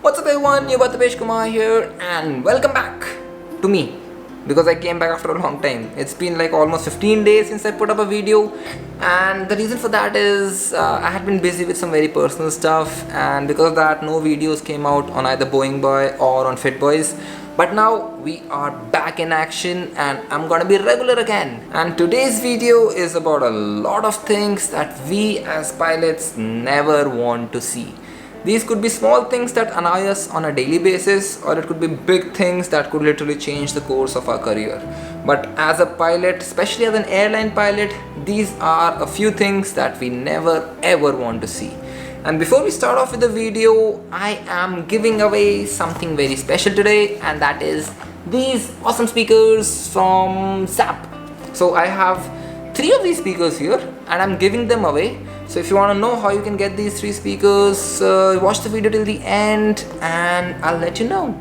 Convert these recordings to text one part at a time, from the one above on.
What's up everyone, Yuva Kumar here and welcome back to me because I came back after a long time. It's been like almost 15 days since I put up a video, and the reason for that is I had been busy with some very personal stuff, and because of that no videos came out on either Boeing Boy or on Fit Boys. But now we are back in action and I'm gonna be regular again. And today's video is about a lot of things that we as pilots never want to see. These could be small things that annoy us on a daily basis, or it could be big things that could literally change the course of our career. But as a pilot, especially as an airline pilot, these are a few things that we never ever want to see. And before we start off with the video, I am giving away something very special today, and that is these awesome speakers from ZAAP. So I have 3 of these speakers here and I'm giving them away. So if you want to know how you can get these 3 speakers, watch the video till the end and I'll let you know.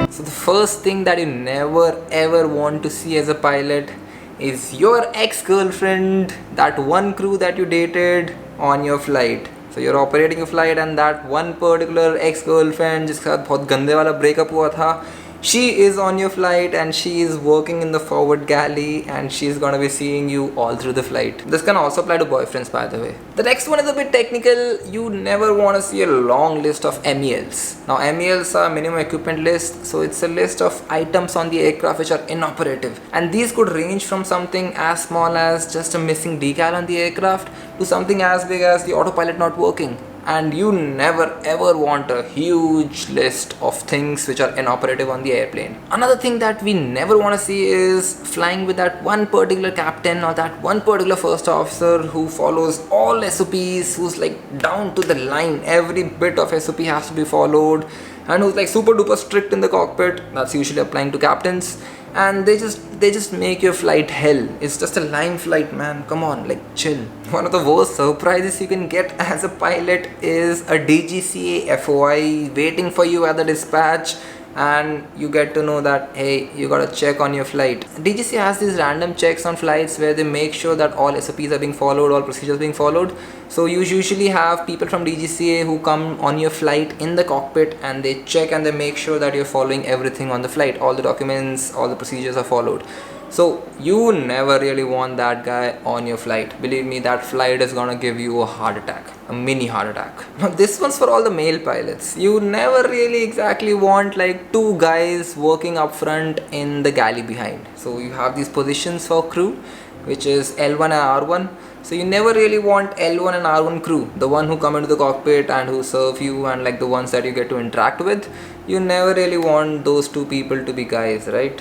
So the first thing that you never ever want to see as a pilot is your ex-girlfriend, that one crew that you dated on your flight. So you're operating a flight and that one particular ex-girlfriend जिसके साथ बहुत गंदे वाला breakup हुआ था, she is on your flight and she is working in the forward galley and she's gonna be seeing you all through the flight. This can also apply to boyfriends, by the way. The next one is a bit technical. You never want to see a long list of MELs. Now MELs are minimum equipment list, so it's a list of items on the aircraft which are inoperative, and these could range from something as small as just a missing decal on the aircraft to something as big as the autopilot not working. And you never ever want a huge list of things which are inoperative on the airplane. Another thing that we never want to see is flying with that one particular captain or that one particular first officer who follows all SOPs, who's like down to the line. Every bit of SOP has to be followed, and who's like super duper strict in the cockpit. That's usually applying to captains. And they just make your flight hell. It's just a line flight, man. Come on, like chill. One of the worst surprises you can get as a pilot is a DGCA FOI waiting for you at the dispatch, and you get to know that hey, you gotta check on your flight. DGCA has these random checks on flights where they make sure that all SOPs are being followed, all procedures being followed. So you usually have people from DGCA who come on your flight in the cockpit and they check and they make sure that you're following everything on the flight. All the documents, all the procedures are followed. So you never really want that guy on your flight. Believe me, that flight is gonna give you a heart attack, a mini heart attack. Now this one's for all the male pilots. You never really exactly want like 2 guys working up front in the galley behind. So you have these positions for crew, which is L1 and R1. So you never really want L1 and R1 crew, the one who come into the cockpit and who serve you and like the ones that you get to interact with. You never really want those 2 people to be guys, right?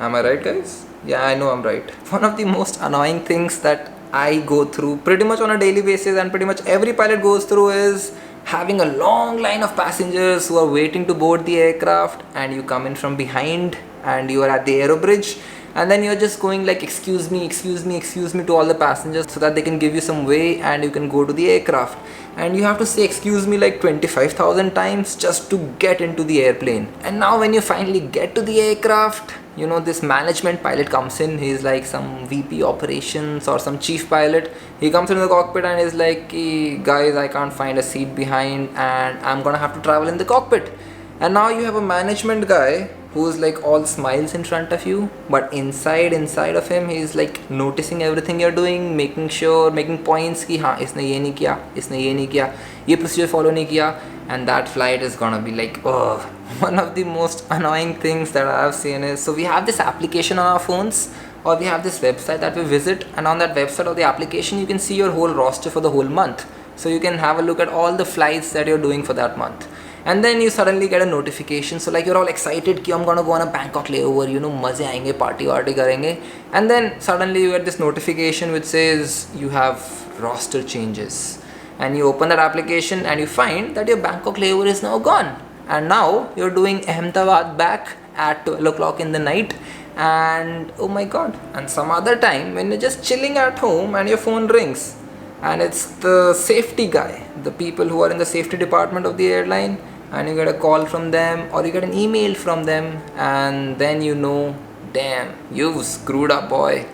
Am I right, guys? Yeah, I know I'm right. One of the most annoying things that I go through pretty much on a daily basis and pretty much every pilot goes through is having a long line of passengers who are waiting to board the aircraft, and you come in from behind and you are at the aero bridge, and then you're just going like excuse me, excuse me, excuse me to all the passengers so that they can give you some way and you can go to the aircraft. And you have to say excuse me like 25,000 times just to get into the airplane. And now when you finally get to the aircraft, you know, this management pilot comes in. He's like some VP operations or some chief pilot. He comes into the cockpit and is like, hey, guys, I can't find a seat behind and I'm gonna have to travel in the cockpit. And now you have a management guy who's like all smiles in front of you, but inside of him he's like noticing everything you're doing, making sure, making points ki हाँ इसने ये नहीं किया, इसने ये नहीं किया, ये procedure follow नहीं किया. And that flight is gonna be like, oh. One of the most annoying things that I have seen is, so we have this application on our phones, or we have this website that we visit, and on that website or the application you can see your whole roster for the whole month. So you can have a look at all the flights that you're doing for that month. And then you suddenly get a notification, so like you're all excited कि I'm gonna go on a Bangkok layover, you know, मजे आएंगे, party करेंगे. And then suddenly you get this notification which says you have roster changes. And you open that application and you find that your Bangkok layover is now gone. And now you're doing Ahmedabad back at 12 o'clock in the night, and oh my god. And some other time when you're just chilling at home and your phone rings and it's the safety guy, the people who are in the safety department of the airline, and you get a call from them or you get an email from them, and then you know, damn, you've screwed up, boy.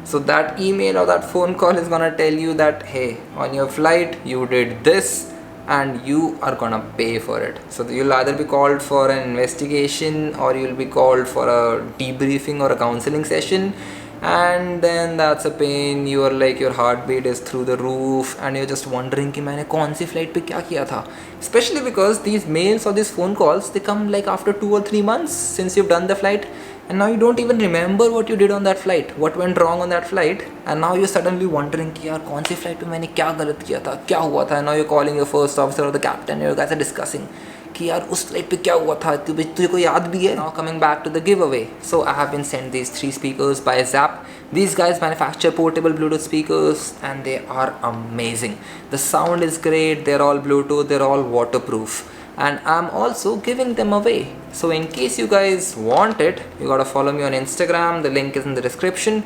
So that email or that phone call is gonna tell you that, hey, on your flight you did this and you are gonna pay for it. So you'll either be called for an investigation or you'll be called for a debriefing or a counseling session, and then that's a pain. You are like, your heartbeat is through the roof and you're just wondering कि मैंने कौन सी flight पे क्या किया था. Especially because these mails or these phone calls, they come like after 2 or 3 months since you've done the flight, and now you don't even remember what you did on that flight, what went wrong on that flight, and now you're suddenly wondering कि यार कौन सी flight पे मैंने क्या गलत किया था, क्या हुआ था. And now you're calling your first officer or the captain, you guys are discussing कि यार उस फ्लाइट पे क्या हुआ था, तुझे को याद भी है. Now coming back to the giveaway, so I have been sent these 3 speakers by ZAAP. These guys manufacture portable Bluetooth speakers and they are amazing. The sound is great, they're all Bluetooth, they're all waterproof, and I'm also giving them away. So in case you guys want it, you gotta follow me on Instagram, the link is in the description.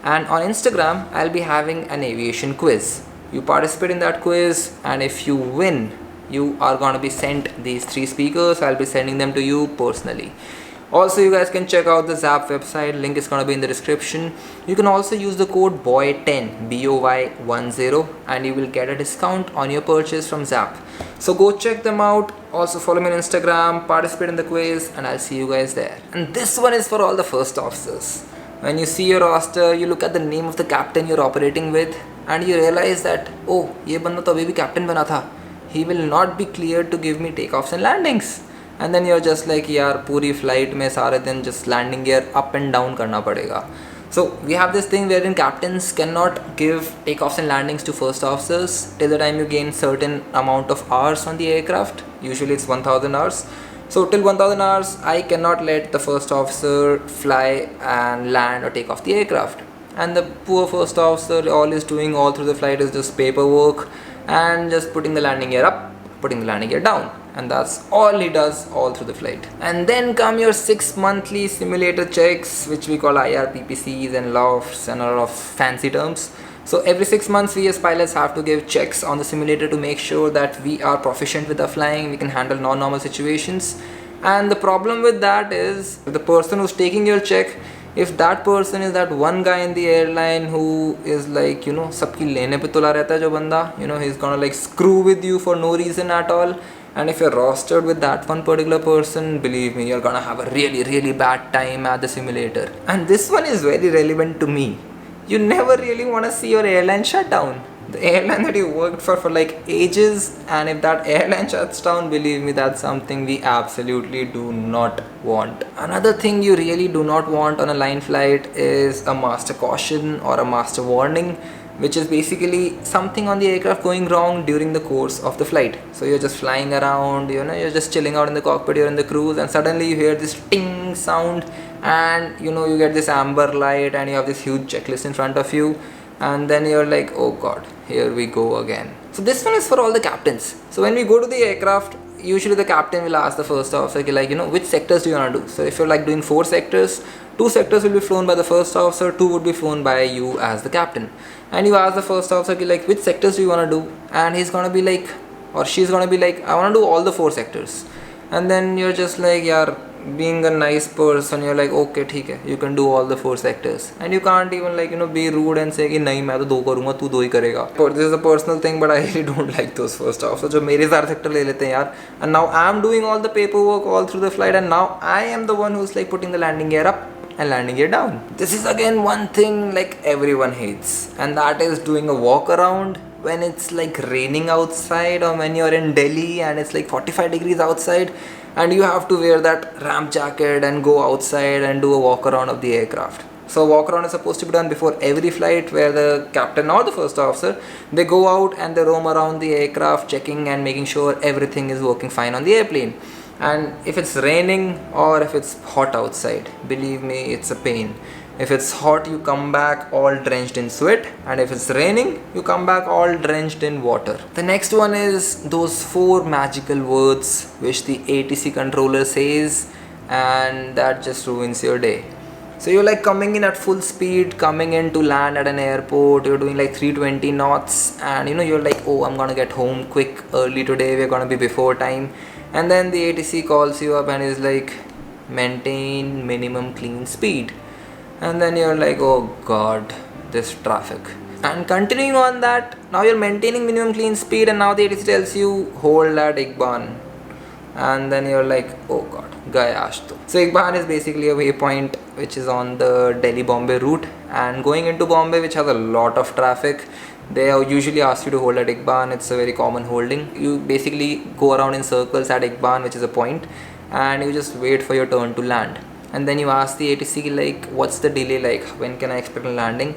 And on Instagram I'll be having an aviation quiz. You participate in that quiz, and if you win, you are gonna be sent these 3 speakers. I'll be sending them to you personally. Also, you guys can check out the ZAAP website, link is gonna be in the description. You can also use the code BOY10, BOY10, and you will get a discount on your purchase from ZAAP. So go check them out. Also follow me on Instagram, participate in the quiz, and I'll see you guys there. And this one is for all the first officers. When you see your roster, you look at the name of the captain you're operating with, and you realize that, oh, ये बंदा तो अभी भी captain बना था. He will not be cleared to give me takeoffs and landings. And then you're just like, यार पूरी flight में सारे दिन just landing gear up and down करना पड़ेगा. So we have this thing wherein captains cannot give takeoffs and landings to first officers till the time you gain certain amount of hours on the aircraft. Usually it's 1000 hours. So till 1000 hours, I cannot let the first officer fly and land or take off the aircraft. And the poor first officer, all he's doing all through the flight is just paperwork and just putting the landing gear up, putting the landing gear down, and that's all he does all through the flight. And then come your 6 monthly simulator checks, which we call IRPPCs and LOFs and a lot of fancy terms. So every 6 months we as pilots have to give checks on the simulator to make sure that we are proficient with our flying, we can handle non-normal situations. And the problem with that is the person who's taking your check, if that person is that one guy in the airline who is like, you know, सबकी लेने पे तुला रहता है जो बंदा, you know, he's gonna like screw with you for no reason at all. And if you're rostered with that one particular person, believe me, you're gonna have a really bad time at the simulator. And this one is very relevant to me. You never really want to see your airline shut down. The airline that you worked for like ages, and if that airline shuts down, believe me, that's something we absolutely do not want. Another thing you really do not want on a line flight is a master caution or a master warning, which is basically something on the aircraft going wrong during the course of the flight. So you're just flying around, you know, you're just chilling out in the cockpit, you're in the cruise, and suddenly you hear this ting sound, and you know, you get this amber light and you have this huge checklist in front of you, and then you're like, oh god, here we go again. So this one is for all the captains. So when we go to the aircraft, usually the captain will ask the first officer, like, you know, which sectors do you want to do? So if you're like doing 4 sectors, 2 sectors will be flown by the first officer, 2 would be flown by you as the captain. And you ask the first officer, like, which sectors do you want to do? And he's gonna be like, or she's gonna be like, I want to do all the 4 sectors. And then you're just like, yeah, being a nice person, you're like, okay, ठीक है, you can do all the 4 sectors, and you can't even like, you know, be rude and say कि नहीं मैं तो 2 करूँगा, तू 2 ही करेगा. But this is a personal thing, but I really don't like those first officers जो मेरे सारे sector ले लेते हैं यार. And now I'm doing all the paperwork all through the flight, and now I am the one who's like putting the landing gear up and landing gear down. This is again one thing like everyone hates, and that is doing a walk around when it's like raining outside, or when you're in Delhi and it's like 45 degrees outside, and you have to wear that ramp jacket and go outside and do a walk around of the aircraft. So walk around is supposed to be done before every flight, where the captain or the first officer, they go out and they roam around the aircraft checking and making sure everything is working fine on the airplane. And if it's raining or if it's hot outside, believe me, it's a pain. If it's hot, you come back all drenched in sweat, and if it's raining, you come back all drenched in water. The next one is those 4 magical words which the ATC controller says, and that just ruins your day. So you're like coming in at full speed, coming in to land at an airport, you're doing like 320 knots, and you know, you're like, oh, I'm gonna get home quick early today, we're gonna be before time. And then the ATC calls you up and is like, maintain minimum clean speed. And then you're like, oh god, this traffic. And continuing on that, now you're maintaining minimum clean speed, and now the ATC tells you hold at Igban, and then you're like, oh god, gaya aaj to. So Igban is basically a waypoint which is on the Delhi-Bombay route, and going into Bombay, which has a lot of traffic, they usually ask you to hold at Igban. It's a very common holding. You basically go around in circles at Igban, which is a point, and you just wait for your turn to land. And then you ask the ATC like, what's the delay like? When can I expect a landing?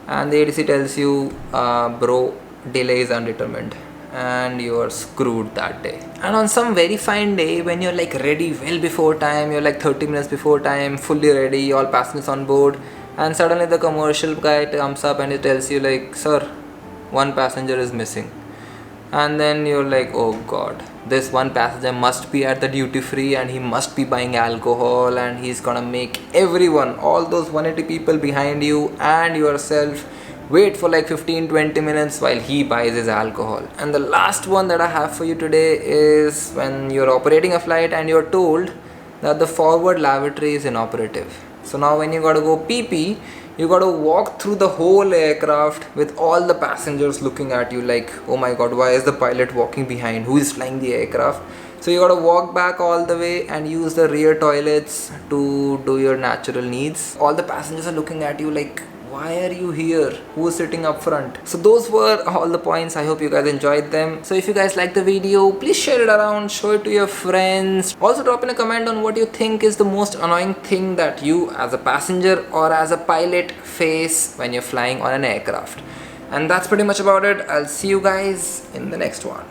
And the ATC tells you, bro, delay is undetermined, and you are screwed that day. And on some very fine day, when you're like ready well before time, you're like 30 minutes before time, fully ready, all passengers on board, and suddenly the commercial guy comes up and he tells you like, sir, one passenger is missing. And then you're like, oh god, this one passenger must be at the duty free, and he must be buying alcohol, and he's gonna make everyone, all those 180 people behind you and yourself, wait for like 15-20 minutes while he buys his alcohol. And the last one that I have for you today is when you're operating a flight and you're told that the forward lavatory is inoperative. So now when you gotta go pee, you gotta walk through the whole aircraft with all the passengers looking at you like, oh my god, why is the pilot walking behind? Who is flying the aircraft? So you gotta walk back all the way and use the rear toilets to do your natural needs. All the passengers are looking at you like, why are you here? Who is sitting up front? So those were all the points. I hope you guys enjoyed them. So if you guys like the video, please share it around, show it to your friends. Also drop in a comment on what you think is the most annoying thing that you as a passenger or as a pilot face when you're flying on an aircraft. And that's pretty much about it. I'll see you guys in the next one.